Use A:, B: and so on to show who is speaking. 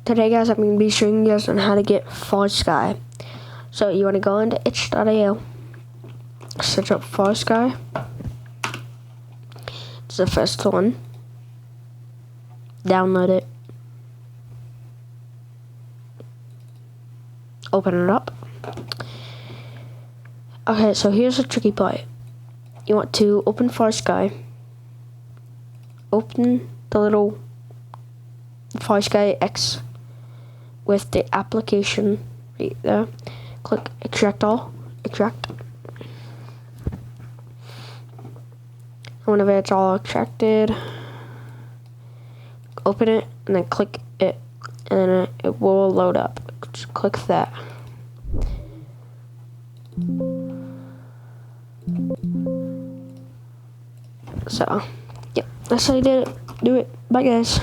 A: Today, guys, I'm going to be showing you guys on how to get farsky. So you want to go into itch.io, search up farsky. It's the first one. Download it. Open it up. Okay, so here's the tricky part. You want to open farsky. Open the little farsky X with the application right there. Click extract all. Extract. Whenever it's all extracted, open it and then click it, and then it will load up. Just click that. So, yep, that's how you do it. Bye, guys.